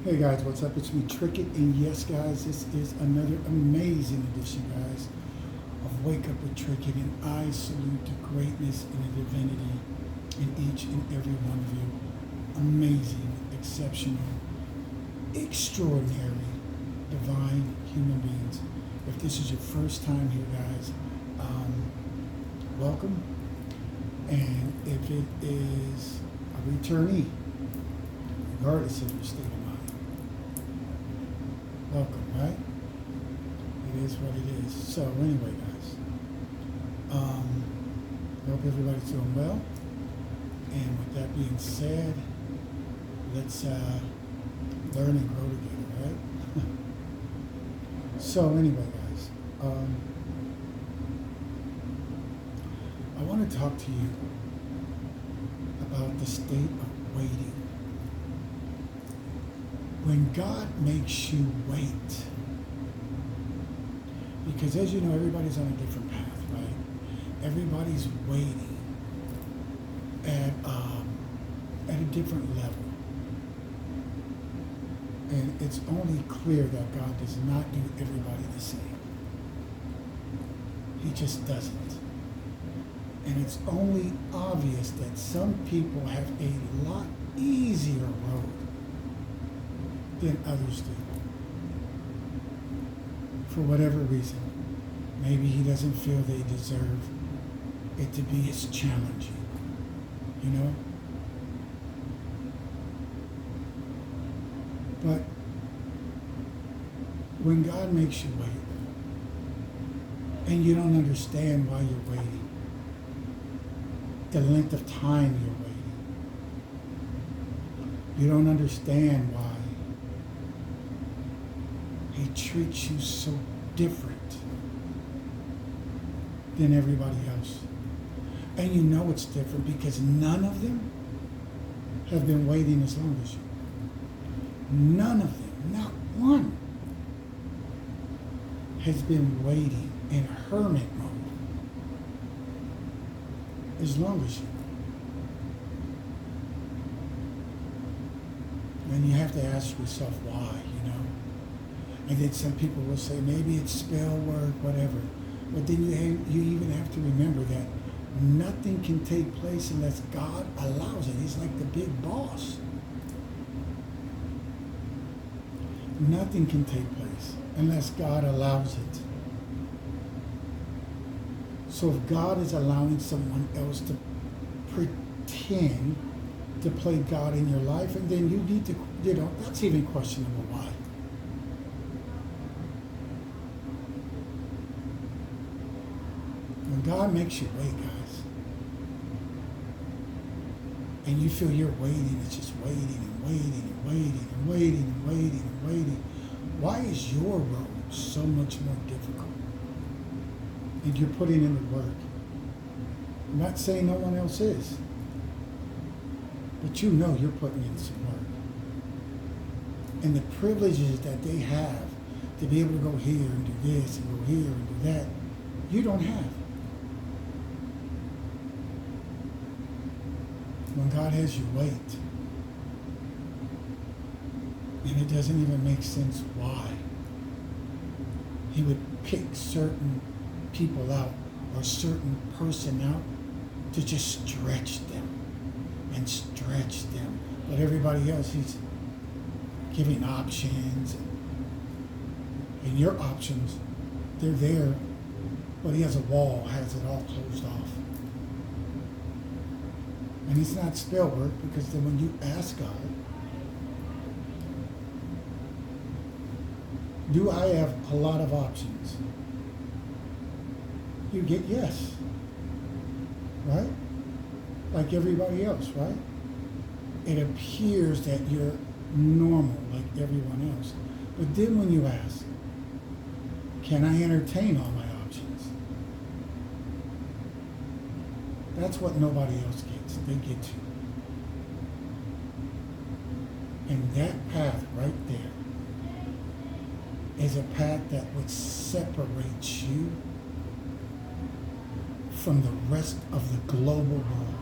Hey guys, what's up? It's me, Trickett, and yes, guys, this is another amazing edition, guys, of Wake Up with Trickett, and I salute the greatness and the divinity in each and every one of you. Amazing, exceptional, extraordinary, divine human beings. If this is your first time here, guys, welcome. And if it is a returnee, regardless of your state of mind, welcome, right? It is what it is. So anyway, guys, I hope everybody's doing well. And with that being said, let's learn and grow together, right? So anyway, guys, I want to talk to you about the state of waiting. When God makes you wait, because as you know, everybody's on a different path, right? Everybody's waiting at a different level. And it's only clear that God does not do everybody the same. He just doesn't. And it's only obvious that some people have a lot easier road than others do. For whatever reason. Maybe he doesn't feel they deserve it to be as challenging. You know? But when God makes you wait, and you don't understand why you're waiting, the length of time you're waiting, you don't understand why he treats you so different than everybody else. And you know it's different because none of them have been waiting as long as you. None of them, not one, has been waiting in hermit mode as long as you. And you have to ask yourself why, you know. And then some people will say, maybe it's spell work, whatever. But then you even have to remember that nothing can take place unless God allows it. He's like the big boss. Nothing can take place unless God allows it. So if God is allowing someone else to pretend to play God in your life, and then you need to, that's even questionable. Why? When God makes you wait, guys, and you feel you're waiting, it's just waiting and waiting and waiting and waiting and waiting and waiting, why is your road so much more difficult? And you're putting in the work. I'm not saying no one else is, but you know you're putting in some work. And the privileges that they have to be able to go here and do this and go here and do that, you don't have. When God has you wait, and it doesn't even make sense why, he would pick certain people out or certain person out to just stretch them and stretch them. But everybody else, he's giving options, and your options, they're there, but he has a wall, has it all closed off. And it's not spell work, because then when you ask God, do I have a lot of options? You get yes, right? Like everybody else, right? It appears that you're normal like everyone else. But then when you ask, can I entertain all my options? That's what nobody else gets. They get you. And that path right there is a path that would separate you from the rest of the global world.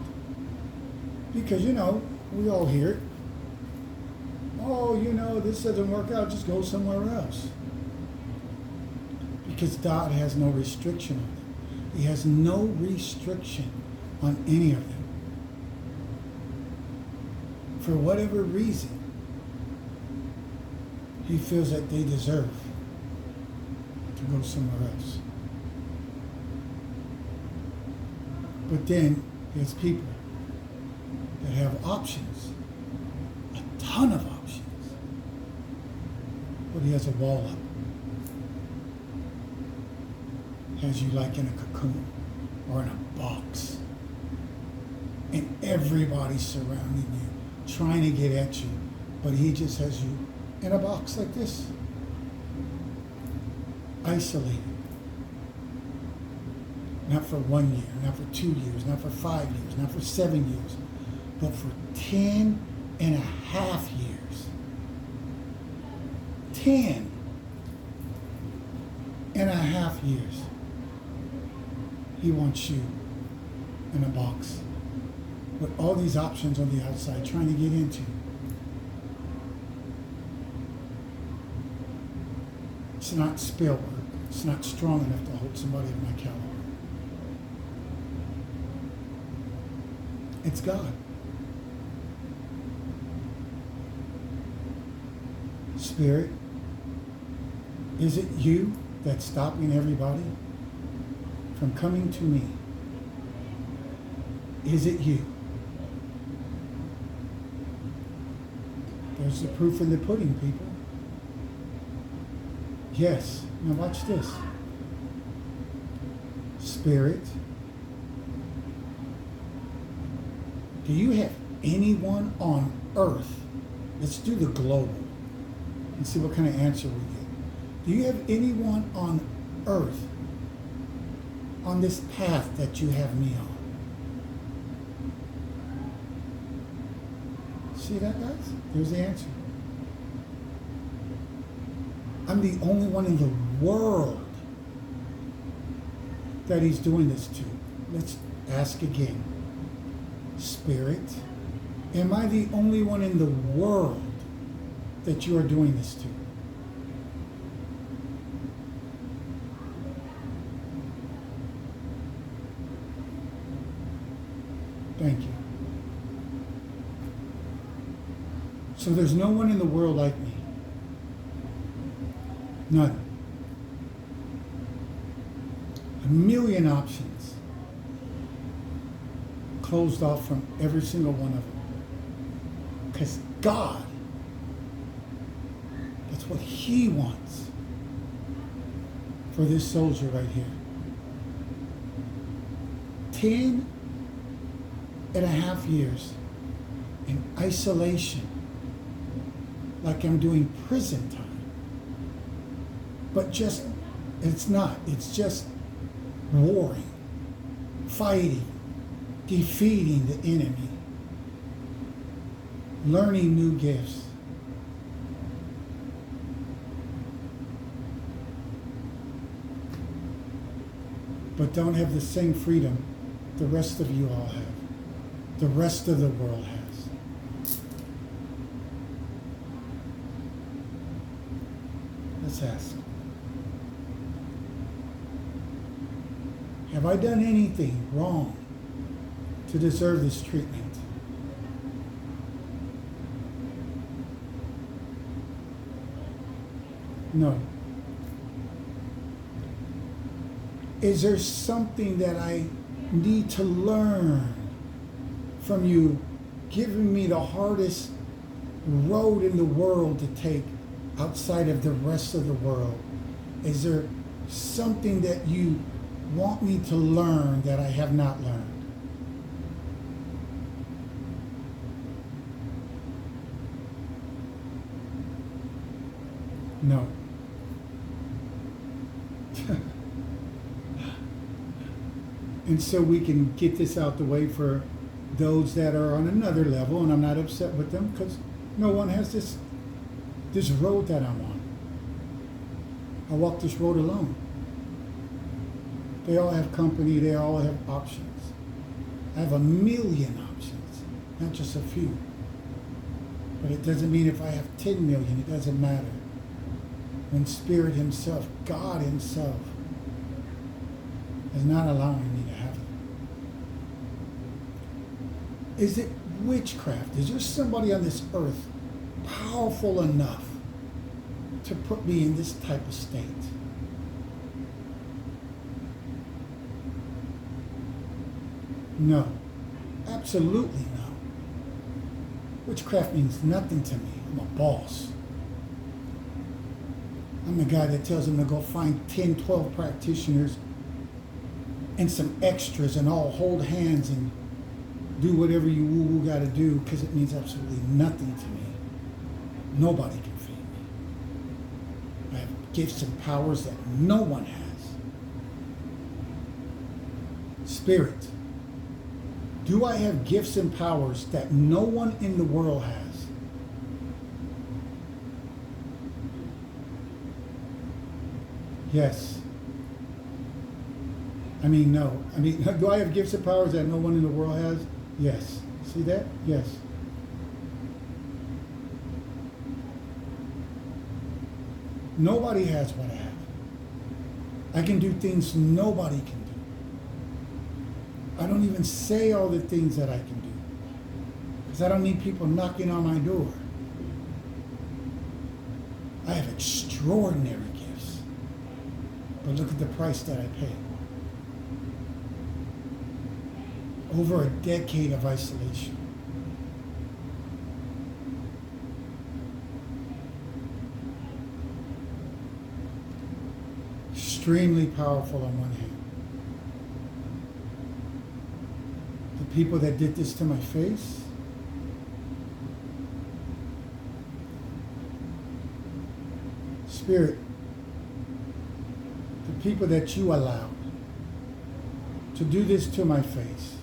Because, you know, we all hear it. Oh, this doesn't work out, just go somewhere else. Because God has no restriction on them. He has no restriction on any of them. For whatever reason, He feels that they deserve to go somewhere else. But then there's people that have options, a ton of options. But He has a wall up. Has you like in a cocoon or in a box. And everybody's surrounding you, trying to get at you. But He just has you in a box like this. Isolated. Not for 1 year, not for 2 years, not for 5 years, not for 7 years, but for 10 and a half years. 10 and a half years. He wants you in a box with all these options on the outside trying to get into. It's not Spielberg. It's not strong enough to hold somebody of my caliber. It's God. Spirit, is it you that's stopping everybody from coming to me? Is it you? There's the proof in the pudding, people. Yes. Now watch this. Spirit, do you have anyone on earth? Let's do the global and see what kind of answer we get. Do you have anyone on earth on this path that you have me on? See that, guys? There's the answer. I'm the only one in the world that He's doing this to. Let's ask again. Spirit, am I the only one in the world that you are doing this to? Thank you. So there's no one in the world like me. None. A million options. Closed off from every single one of them. Because God, that's what He wants for this soldier right here. 10 and a half years in isolation, like I'm doing prison time. But just, it's not. It's just warring, fighting, defeating the enemy, learning new gifts. But don't have the same freedom the rest of you all have, the rest of the world has. Let's ask. Have I done anything wrong to deserve this treatment? No. Is there something that I need to learn from you giving me the hardest road in the world to take outside of the rest of the world? Is there something that you want me to learn that I have not learned? No. And so we can get this out the way for those that are on another level, and I'm not upset with them because no one has this road that I'm on. I walk this road alone. They all have company, they all have options. I have a million options, not just a few. But it doesn't mean if I have 10 million, it doesn't matter. When Spirit Himself, God Himself, is not allowing me to have it. Is it witchcraft? Is there somebody on this earth powerful enough to put me in this type of state? No. Absolutely no. Witchcraft means nothing to me. I'm a boss. I'm the guy that tells them to go find 10, 12 practitioners and some extras and all hold hands and do whatever you woo-woo got to do, because it means absolutely nothing to me. Nobody can feed me. I have gifts and powers that no one has. Spirit, do I have gifts and powers that no one in the world has? Yes. I mean, no. I mean, do I have gifts and powers that no one in the world has? Yes. See that? Yes. Nobody has what I have. I can do things nobody can do. I don't even say all the things that I can do, because I don't need people knocking on my door. I have extraordinary gifts. But look at the price that I paid. Over a decade of isolation. Extremely powerful on one hand. The people that did this to my face, Spirit, the people that you allowed to do this to my face,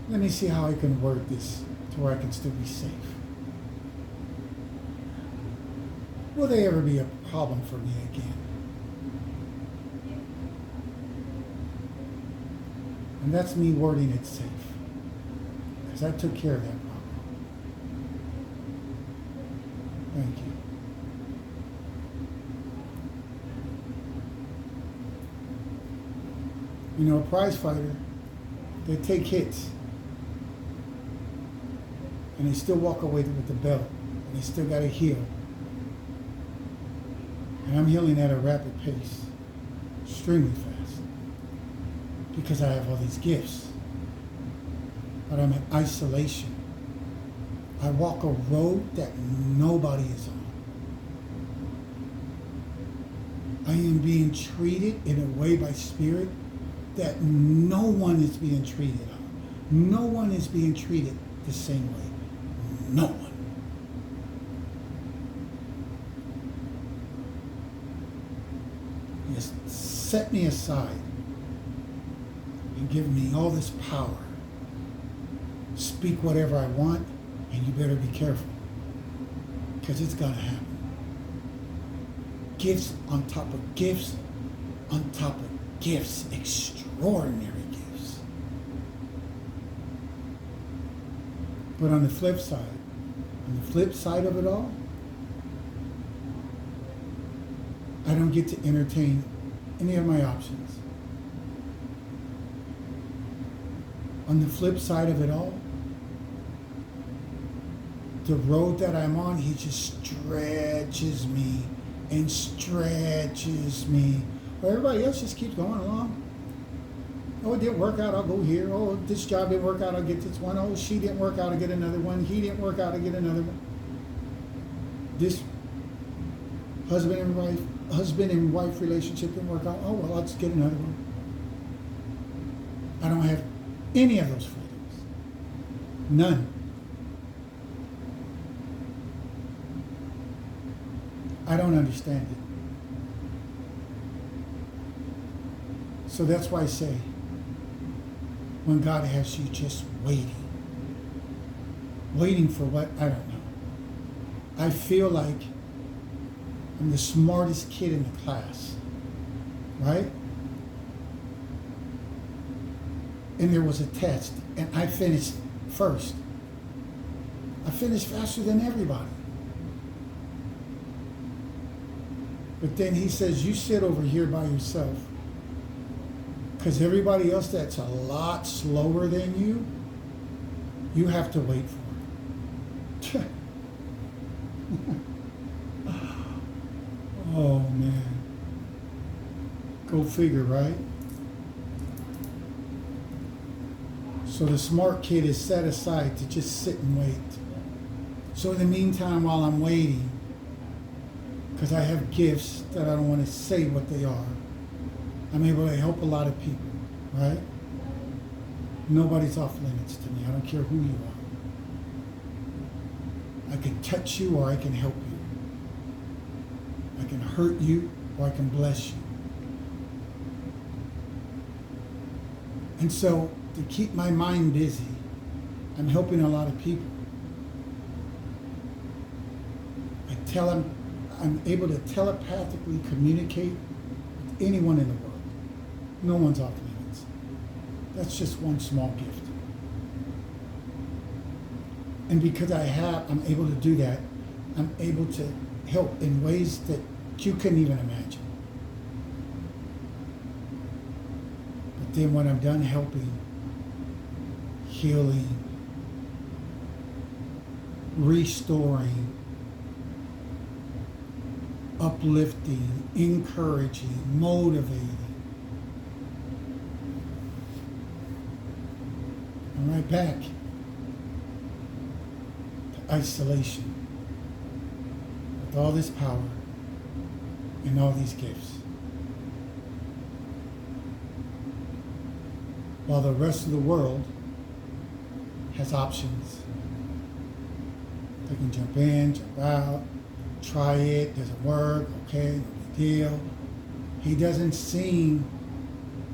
let me see how I can word this to where I can still be safe. Will they ever be a problem for me again? And that's me wording it safe, because I took care of that problem. Thank you. You know, a prize fighter, they take hits, and they still walk away with the belt, and they still got to heal. And I'm healing at a rapid pace, extremely fast, because I have all these gifts. But I'm in isolation. I walk a road that nobody is on. I am being treated in a way by Spirit that no one is being treated on. No one is being treated the same way. No one. Just set me aside and give me all this power. Speak whatever I want, and you better be careful, because it's gonna happen. Gifts on top of gifts on top of gifts, extraordinary gifts. But on the flip side of it all, I don't get to entertain any of my options. On the flip side of it all, the road that I'm on, He just stretches me and stretches me. Well, everybody else just keeps going along. Oh, it didn't work out, I'll go here. Oh, this job didn't work out, I'll get this one. Oh, she didn't work out, I'll get another one. He didn't work out, I'll get another one. This husband and wife relationship didn't work out. Oh, well, I'll just get another one. I don't have any of those freedoms. None. I don't understand it. So that's why I say, when God has you just waiting for what? I don't know. I feel like I'm the smartest kid in the class, right? And there was a test, and I finished first. I finished faster than everybody. But then he says, you sit over here by yourself. Because everybody else that's a lot slower than you have to wait for it. Oh, man. Go figure, right? So the smart kid is set aside to just sit and wait. So in the meantime, while I'm waiting, because I have gifts that I don't want to say what they are, I'm able to help a lot of people, right? Nobody's off limits to me. I don't care who you are. I can touch you or I can help you. I can hurt you or I can bless you. And so, to keep my mind busy, I'm helping a lot of people. I'm able to telepathically communicate with anyone in the world. No one's off limits. That's just one small gift. And because I'm able to do that, I'm able to help in ways that you couldn't even imagine. But then when I'm done helping, healing, restoring, uplifting, encouraging, motivating, I'm right back to isolation with all this power and all these gifts. While the rest of the world has options. They can jump in, jump out, try it, doesn't work, okay, no big deal. He doesn't seem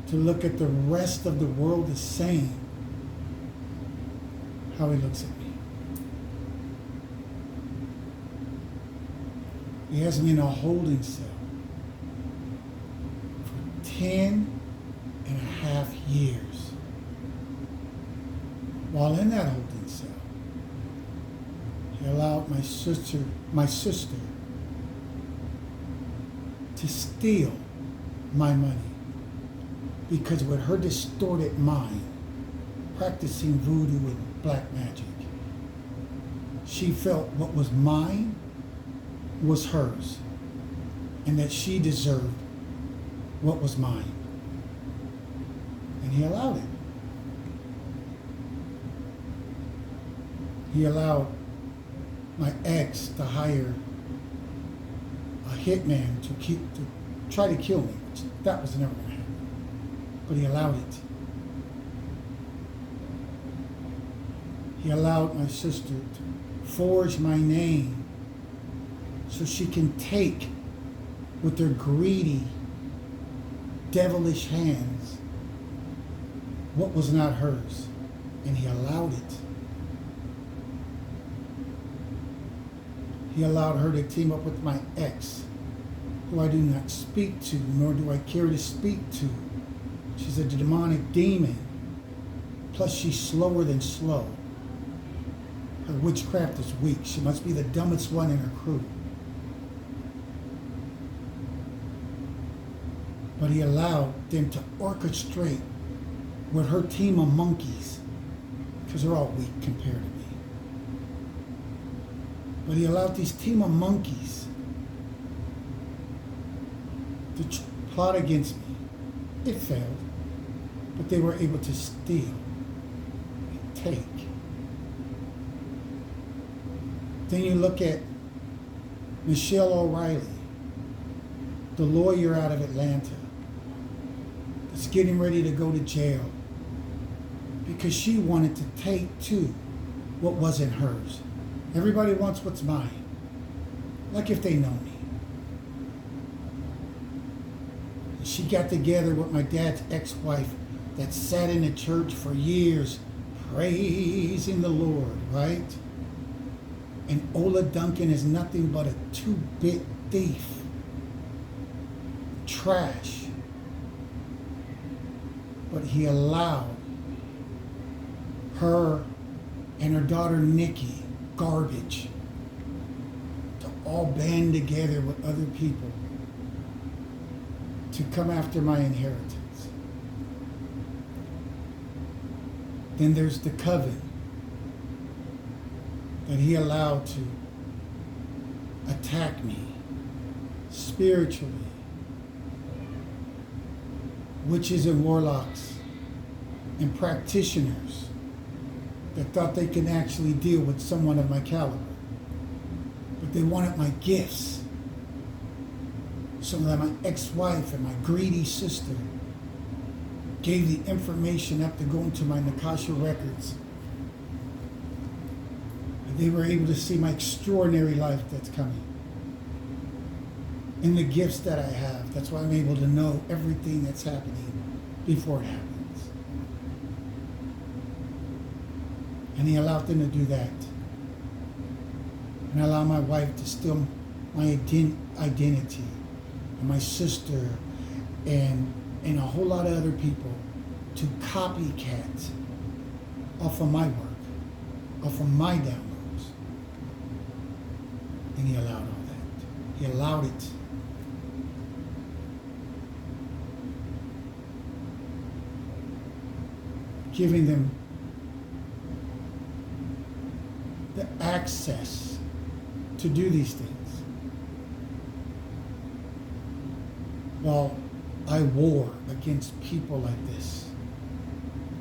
to look at the rest of the world the same how he looks at me. He has me in a holding cell for 10.5 years. While in that holding cell, he allowed my sister to steal my money. Because with her distorted mind, practicing voodoo and black magic, she felt what was mine was hers, and that she deserved what was mine. And he allowed it. He allowed my ex to hire a hitman to try to kill me, which that was never going to happen. But he allowed it. He allowed my sister to forge my name so she can take with their greedy, devilish hands what was not hers. And he allowed it. He allowed her to team up with my ex, who I do not speak to, nor do I care to speak to. She's a demonic demon. Plus, she's slower than slow. Her witchcraft is weak. She must be the dumbest one in her crew. But he allowed them to orchestrate with her team of monkeys, because they're all weak compared to me. But he allowed these team of monkeys to plot against me. It failed, but they were able to steal and take. Then you look at Michelle O'Reilly, the lawyer out of Atlanta, that's getting ready to go to jail because she wanted to take too what wasn't hers. Everybody wants what's mine, like if they know me. And she got together with my dad's ex-wife that sat in a church for years praising the Lord, right? And Ola Duncan is nothing but a two-bit thief. Trash. But he allowed her and her daughter Nikki garbage to all band together with other people to come after my inheritance. Then there's the coven that he allowed to attack me spiritually. Witches and warlocks and practitioners that thought they could actually deal with someone of my caliber. But they wanted my gifts. So that my ex-wife and my greedy sister gave the information up to go into my Nakasha records. And they were able to see my extraordinary life that's coming. And the gifts that I have. That's why I'm able to know everything that's happening before it happens. And he allowed them to do that. And I allowed my wife to steal my identity. And my sister and a whole lot of other people to copycat off of my work, off of my downloads. And he allowed all that. He allowed it. Giving them the access to do these things. While I war against people like this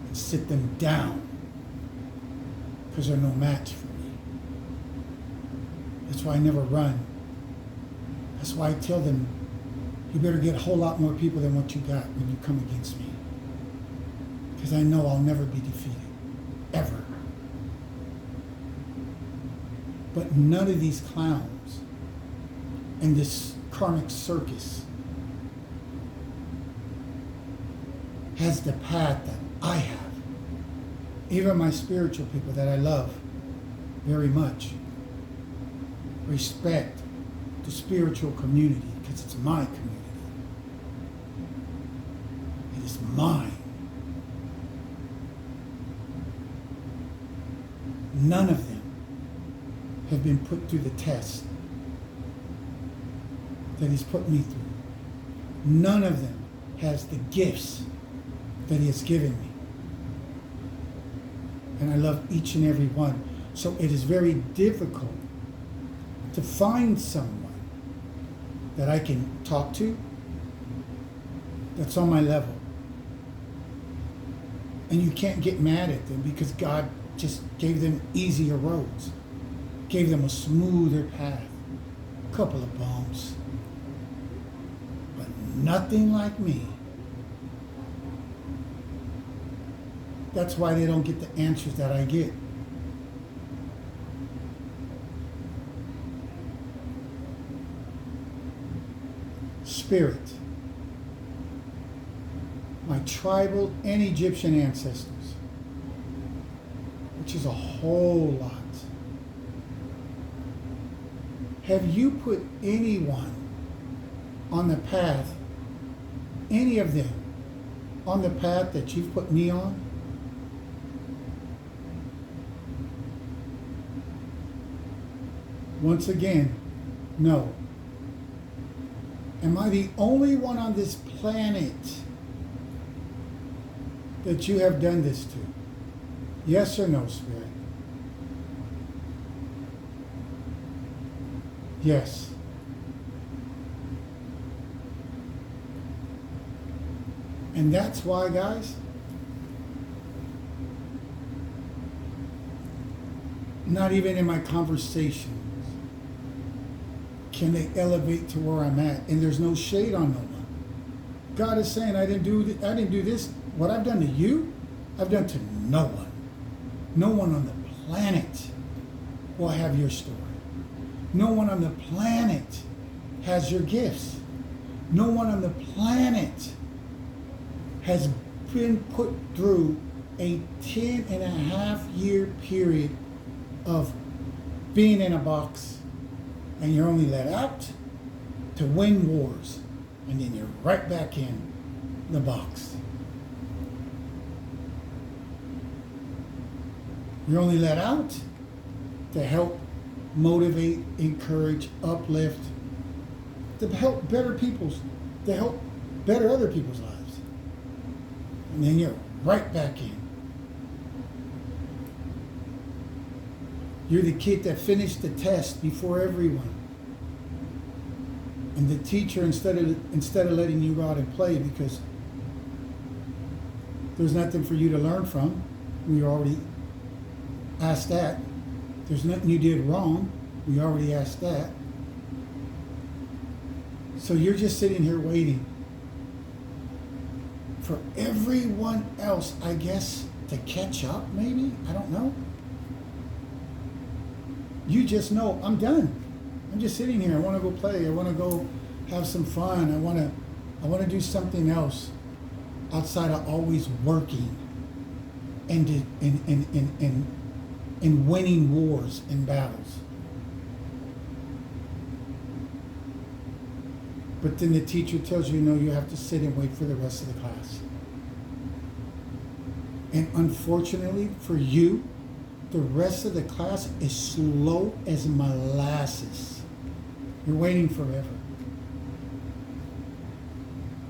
and sit them down because they're no match for me. That's why I never run. That's why I tell them, you better get a whole lot more people than what you got when you come against me. Because I know I'll never be defeated. Ever. But none of these clowns and this karmic circus has the path that I have. Even my spiritual people that I love very much respect the spiritual community because it's my community. It is mine. None of them have been put through the test that he's put me through. None of them has the gifts that he has given me. And I love each and every one. So it is very difficult to find someone that I can talk to that's on my level. And you can't get mad at them because God just gave them easier roads, gave them a smoother path, a couple of bumps, but nothing like me. That's why they don't get the answers that I get. Spirit, my tribal and Egyptian ancestors, which is a whole lot. Have you put anyone on the path, any of them, on the path that you've put me on? Once again, no. Am I the only one on this planet that you have done this to? Yes or no, Spirit? Yes. And that's why, guys, not even in my conversations can they elevate to where I'm at. And there's no shade on no one. God is saying, I didn't do this. What I've done to you, I've done to no one. No one on the planet will have your story. No one on the planet has your gifts. No one on the planet has been put through a 10.5-year period of being in a box, and you're only let out to win wars, and then you're right back in the box. You're only let out to help motivate, encourage, uplift, to help to help better other people's lives. And then you're right back in. You're the kid that finished the test before everyone. And the teacher, instead of letting you go out and play because there's nothing for you to learn from, we already asked that. There's nothing you did wrong, we already asked that. So you're just sitting here waiting for everyone else, I guess, to catch up, maybe? I don't know. You just know, I'm done. I'm just sitting here. I want to go play. I want to go have some fun. I want to do something else outside of always working and winning wars and battles. But then the teacher tells you, no, you have to sit and wait for the rest of the class. And unfortunately for you, the rest of the class is slow as molasses. You're waiting forever.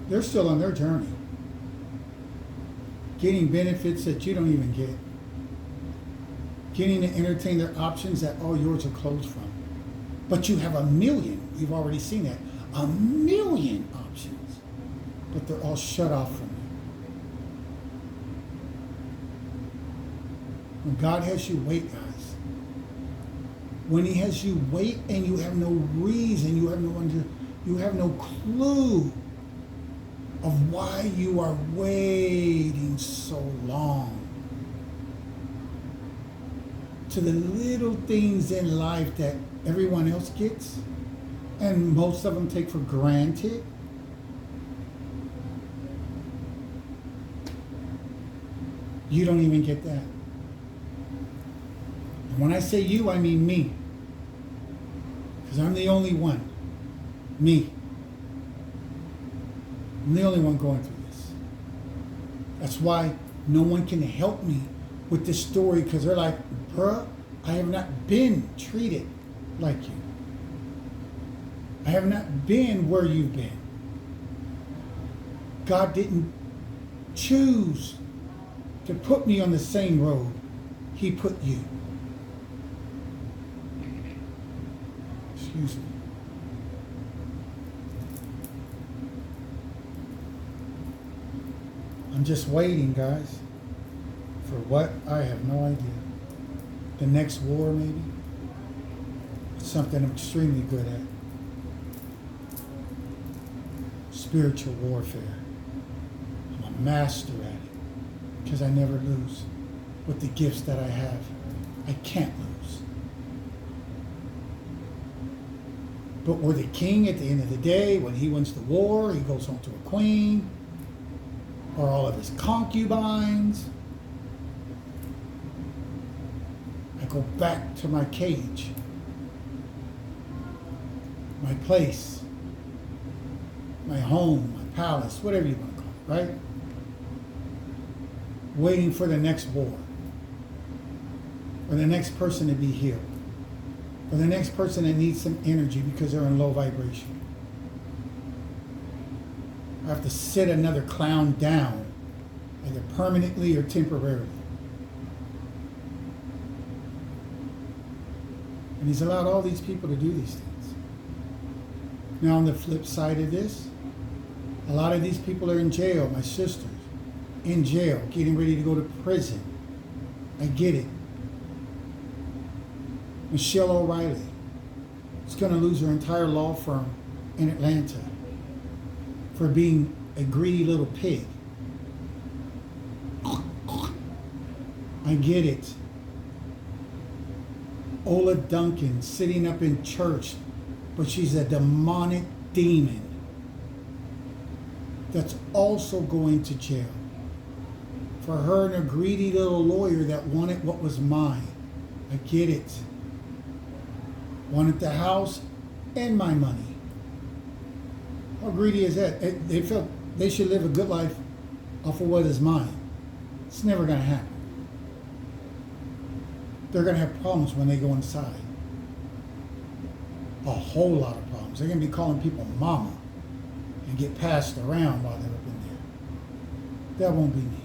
They're still on their journey, getting benefits that you don't even get, getting to entertain their options that all yours are closed from. But you have a million, you've already seen that, a million options, but they're all shut off from you. When God has you wait, guys, when He has you wait and you have no reason, you have no clue of why you are waiting so long, to the little things in life that everyone else gets and most of them take for granted. You don't even get that. And when I say you, I mean me. Because I'm the only one. Me. I'm the only one going through this. That's why no one can help me with this story, because they're like, bruh, I have not been treated like you. I have not been where you've been. God didn't choose to put me on the same road. He put you. Excuse me. I'm just waiting, guys, for what? I have no idea. The next war, maybe? It's something I'm extremely good at. Spiritual warfare. I'm a master at it because I never lose. With the gifts that I have, I can't lose. But we're the king at the end of the day. When he wins the war, he goes home to a queen or all of his concubines. I go back to my cage, my place, my home, my palace, whatever you want to call it, right? Waiting for the next war, or the next person to be healed, or the next person that needs some energy because they're in low vibration. I have to sit another clown down, either permanently or temporarily. And he's allowed all these people to do these things. Now on the flip side of this, a lot of these people are in jail. My sisters, in jail, getting ready to go to prison. I get it. Michelle O'Reilly is going to lose her entire law firm in Atlanta for being a greedy little pig. I get it. Ola Duncan sitting up in church, but she's a demonic demon that's also going to jail for her and a greedy little lawyer that wanted what was mine. I get it. Wanted the house and my money. How greedy is that? They felt they should live a good life off of what is mine. It's never going to happen. they're going to have problems when they go inside. A whole lot of problems. They're going to be calling people mama and get passed around while they're up in there. That won't be me.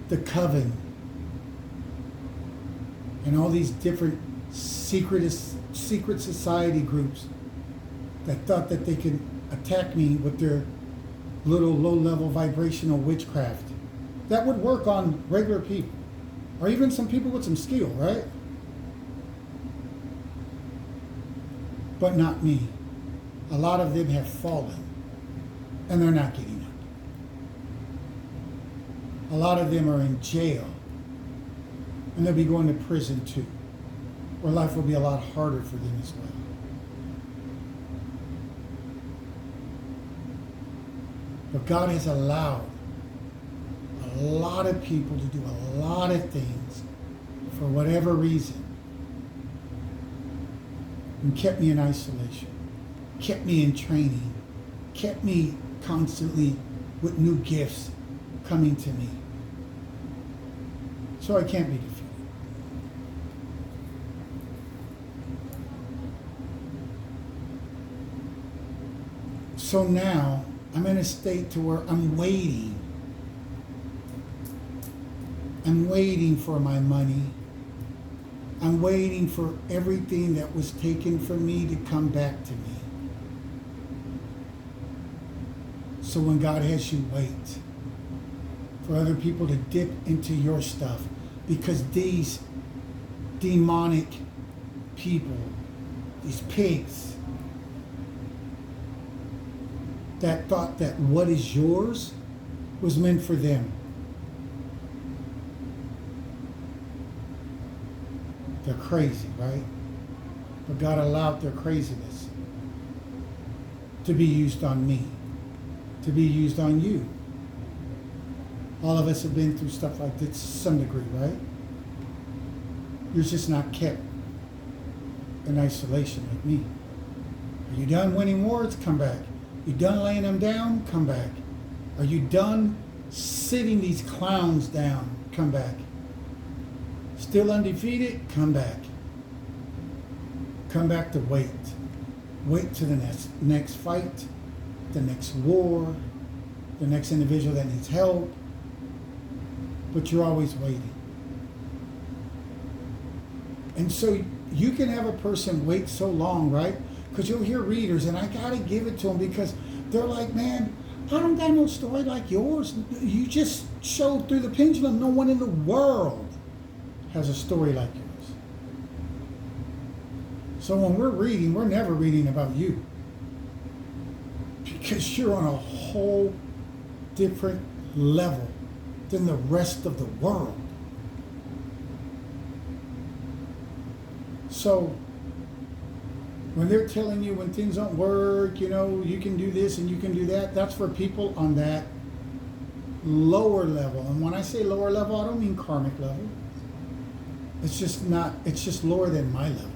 The coven and all these different secret society groups that thought that they could attack me with their little low-level vibrational witchcraft. That would work on regular people, or even some people with some skill, right? But not me. A lot of them have fallen, and they're not getting up. A lot of them are in jail, and they'll be going to prison too, where life will be a lot harder for them as well. But God has allowed a lot of people to do a lot of things for whatever reason, and kept me in isolation, kept me in training, kept me constantly with new gifts coming to me. So I can't be defeated. So now I'm in a state to where I'm waiting. I'm waiting for my money. I'm waiting for everything that was taken from me to come back to me. So when God has you wait for other people to dip into your stuff, because these demonic people, these pigs, that thought that what is yours was meant for them. They're crazy, right? But God allowed their craziness to be used on me, to be used on you. All of us have been through stuff like this to some degree, right? You're just not kept in isolation like me. Are you done winning wars? Come back. You done laying them down? Come back. Are you done sitting these clowns down? Come back. Still undefeated? Come back. Come back to wait. Wait to the next fight, the next war, the next individual that needs help. But you're always waiting. And so you can have a person wait so long, right? Because you'll hear readers, and I got to give it to them because they're like, man, I don't got no story like yours. You just showed through the pendulum. No one in the world has a story like yours. So when we're reading, we're never reading about you. Because you're on a whole different level than the rest of the world. So when they're telling you when things don't work, you know, you can do this and you can do that, that's for people on that lower level. And when I say lower level, I don't mean karmic level. It's just lower than my level.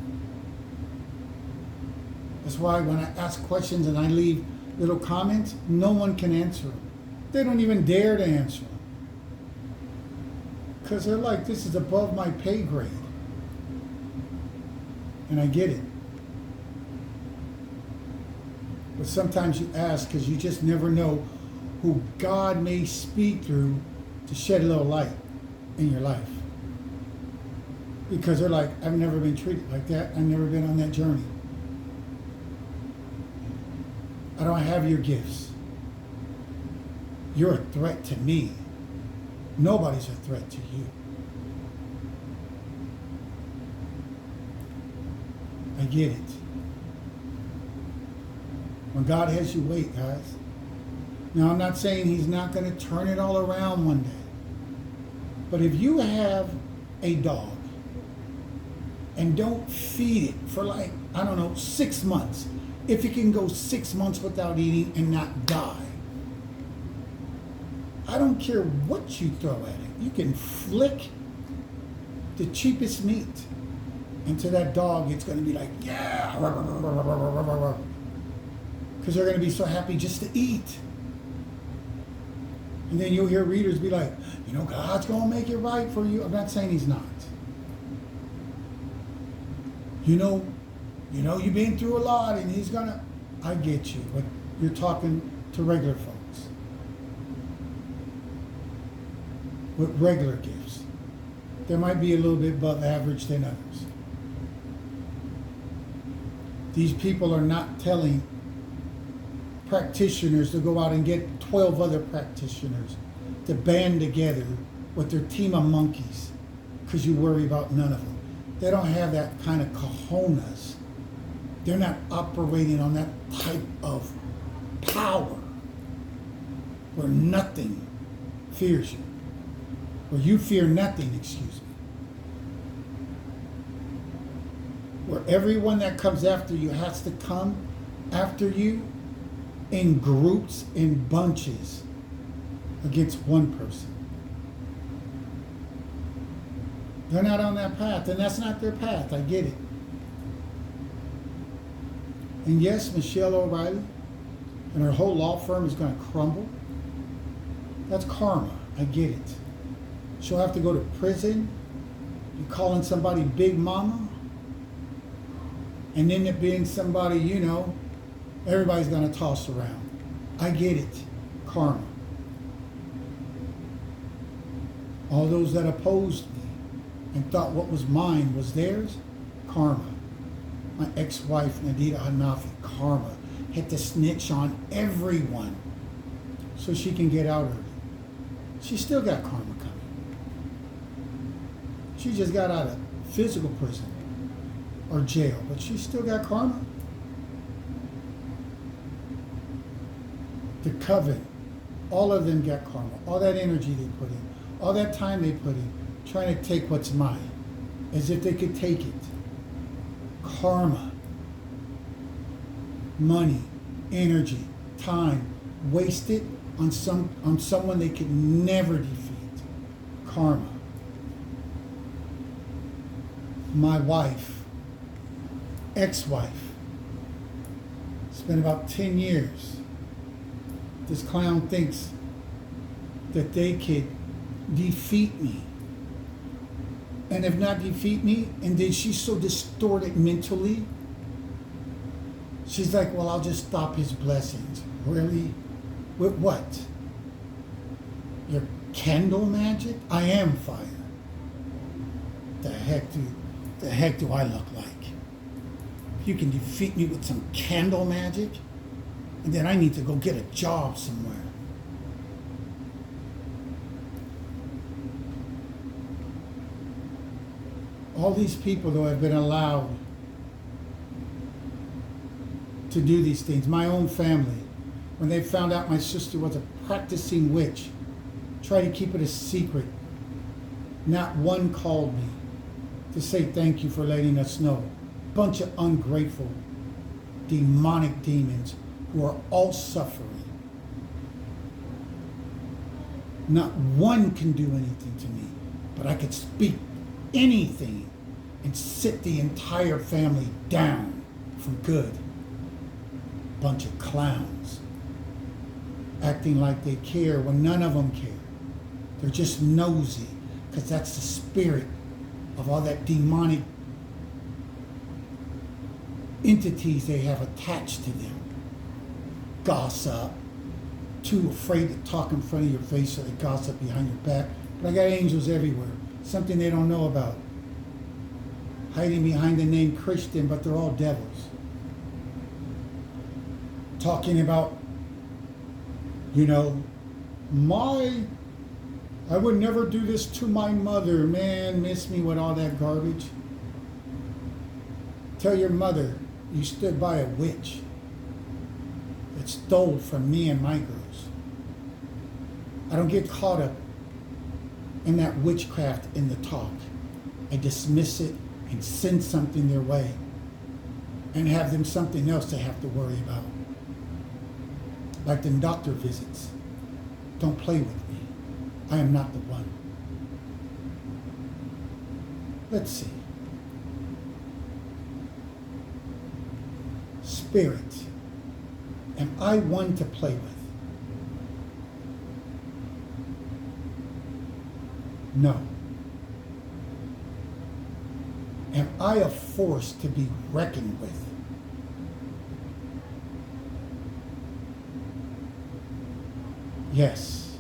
That's why when I ask questions and I leave little comments, no one can answer them. They don't even dare to answer them. Because they're like, this is above my pay grade. And I get it. But sometimes you ask because you just never know who God may speak through to shed a little light in your life. Because they're like, I've never been treated like that. I've never been on that journey. I don't have your gifts. You're a threat to me. Nobody's a threat to you. I get it. When God has you wait, guys. Now, I'm not saying he's not going to turn it all around one day. But if you have a dog and don't feed it for 6 months, if it can go 6 months without eating and not die, I don't care what you throw at it. You can flick the cheapest meat. And to that dog, it's going to be like, yeah, because they're going to be so happy just to eat. And then you'll hear readers be like, God's going to make it right for you. I'm not saying he's not. You've been through a lot and he's going to, I get you, but you're talking to regular folks with regular gifts. There might be a little bit above average than others. These people are not telling practitioners to go out and get 12 other practitioners to band together with their team of monkeys because you worry about none of them. They don't have that kind of cojones. They're not operating on that type of power where nothing fears you. Where you fear nothing, excuse me. Where everyone that comes after you has to come after you in groups, in bunches, against one person. They're not on that path, and that's not their path. I get it. And yes, Michelle O'Reilly and her whole law firm is going to crumble. That's karma. I get it. She'll have to go to prison. You're calling somebody Big Mama. And end up being somebody, everybody's going to toss around. I get it. Karma. All those that opposed me and thought what was mine was theirs, karma. My ex-wife, Nadita Hanafi, karma. Had to snitch on everyone so she can get out early. She still got karma coming. She just got out of physical prison or jail, but she still got karma. The coven, all of them got karma. All that energy they put in, all that time they put in, trying to take what's mine, as if they could take it. Karma, money, energy, time, wasted on someone they could never defeat. Karma. My wife, ex-wife, spent about 10 years. This clown thinks that they could defeat me. And if not defeat me, and then she's so distorted mentally, she's like, well, I'll just stop his blessings. Really? With what? Your candle magic? I am fire. The heck do I look like? You can defeat me with some candle magic, and then I need to go get a job somewhere. All these people, though, have been allowed to do these things. My own family, when they found out my sister was a practicing witch, tried to keep it a secret. Not one called me to say thank you for letting us know. Bunch of ungrateful, demonic demons who are all suffering. Not one can do anything to me, but I could speak anything and sit the entire family down for good. Bunch of clowns acting like they care when none of them care. They're just nosy because that's the spirit of all that demonic entities they have attached to them. Gossip, too afraid to talk in front of your face, so they gossip behind your back. But I got angels everywhere. Something they don't know about. Hiding behind the name Christian, but they're all devils. Talking about, I would never do this to my mother. Man, miss me with all that garbage. Tell your mother you stood by a witch that stole from me and my girls. I don't get caught up in that witchcraft in the talk. I dismiss it and send something their way and have them something else they have to worry about. Like them doctor visits. Don't play with me. I am not the one. Let's see. Spirit. Am I one to play with? No. Am I a force to be reckoned with? Yes.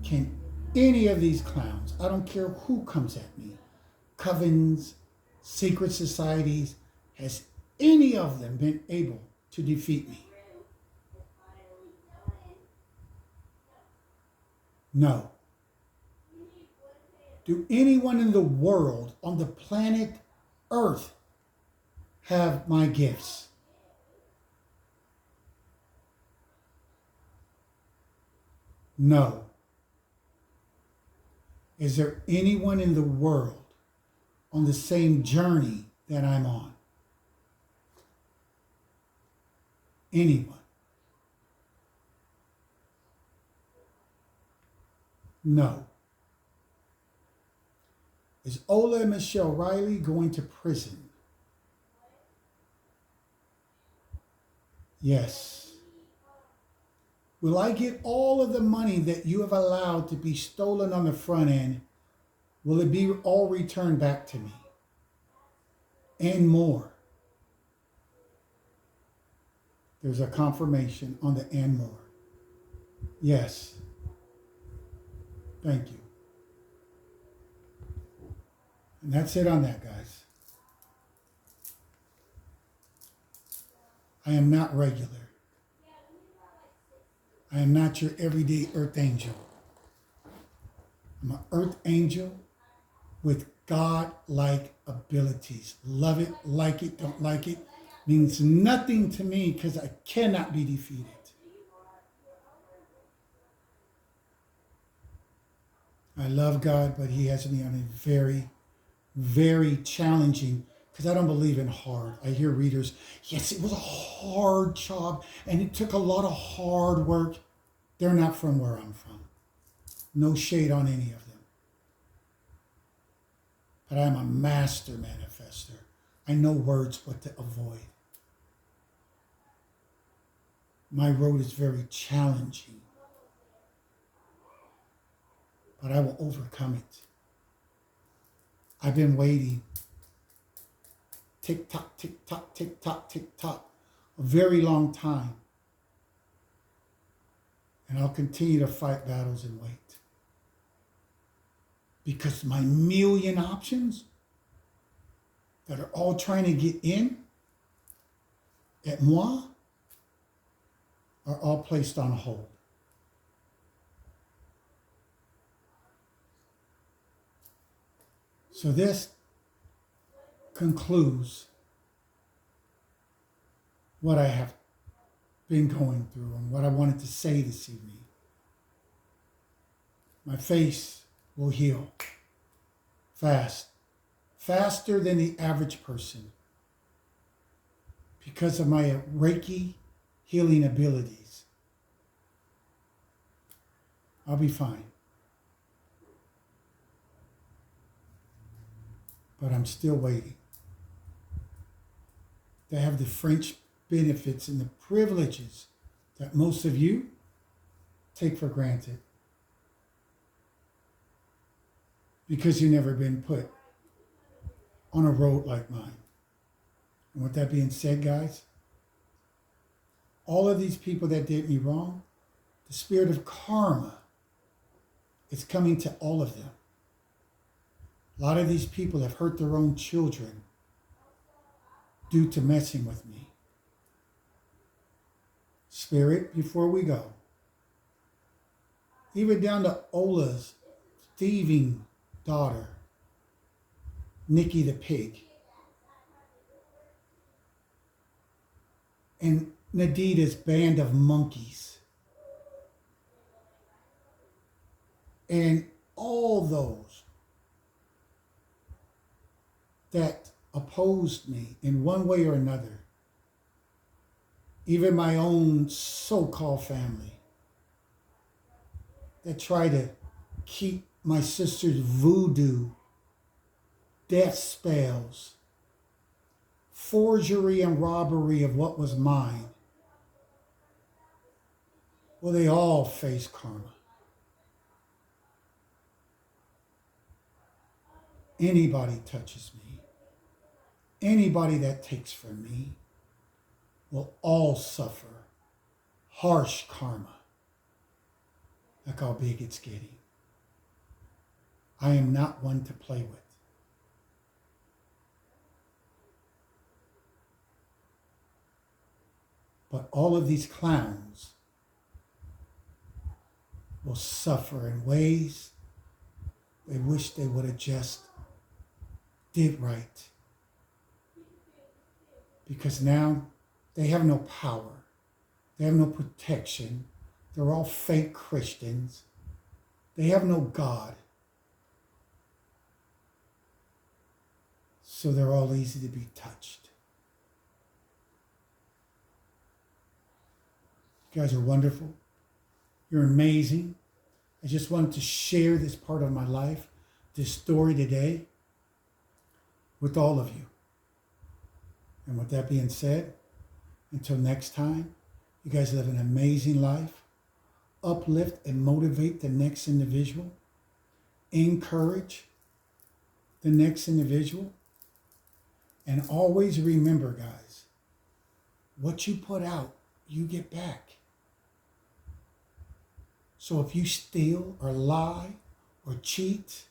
Can any of these clowns, I don't care who comes at me, covens, secret societies, has any of them been able to defeat me? No. Do anyone in the world on the planet Earth have my gifts? No. Is there anyone in the world on the same journey that I'm on? Anyone? No. Is Ola and Michelle Riley going to prison? Yes. Will I get all of the money that you have allowed to be stolen on the front end? Will it be all returned back to me? And more. There's a confirmation on the and more. Yes. Thank you. And that's it on that, guys. I am not regular. I am not your everyday earth angel. I'm an earth angel with God-like abilities. Love it, like it, don't like it. Means nothing to me because I cannot be defeated. I love God, but he has me on a very, very challenging, because I don't believe in hard. I hear readers, yes, it was a hard job and it took a lot of hard work. They're not from where I'm from. No shade on any of them. But I'm a master manifester. I know words what to avoid. My road is very challenging, but I will overcome it. I've been waiting. Tick tock, tick tock, tick tock, tick tock. A very long time. And I'll continue to fight battles and wait. Because my million options that are all trying to get in at moi are all placed on hold. So this concludes what I have been going through and what I wanted to say this evening. My face will heal fast, faster than the average person because of my Reiki healing abilities. I'll be fine. But I'm still waiting to have the French benefits and the privileges that most of you take for granted because you've never been put on a road like mine. And with that being said, guys, all of these people that did me wrong, the spirit of karma is coming to all of them. A lot of these people have hurt their own children due to messing with me. Spirit, before we go, even down to Ola's thieving daughter, Nikki the pig, and Nadita's band of monkeys, and all those that opposed me in one way or another, even my own so-called family that try to keep my sister's voodoo, death spells, forgery and robbery of what was mine. Well, they all face karma. Anybody touches me, anybody that takes from me, will all suffer harsh karma. Look how big it's getting. I am not one to play with. But all of these clowns will suffer in ways they wish they would have just did right. Because now they have no power. They have no protection. They're all fake Christians. They have no God. So they're all easy to be touched. You guys are wonderful. You're amazing. I just wanted to share this part of my life, this story today, with all of you. And with that being said, until next time, you guys live an amazing life. Uplift and motivate the next individual. Encourage the next individual. And always remember, guys, what you put out, you get back. So if you steal or lie or cheat,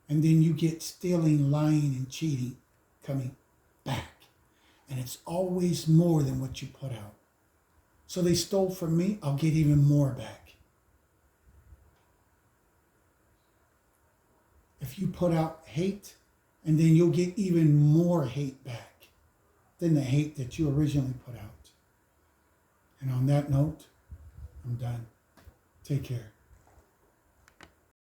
and then you get stealing, lying, and cheating coming back. And it's always more than what you put out. So they stole from me, I'll get even more back. If you put out hate, and then you'll get even more hate back than the hate that you originally put out. And on that note, I'm done. Take care.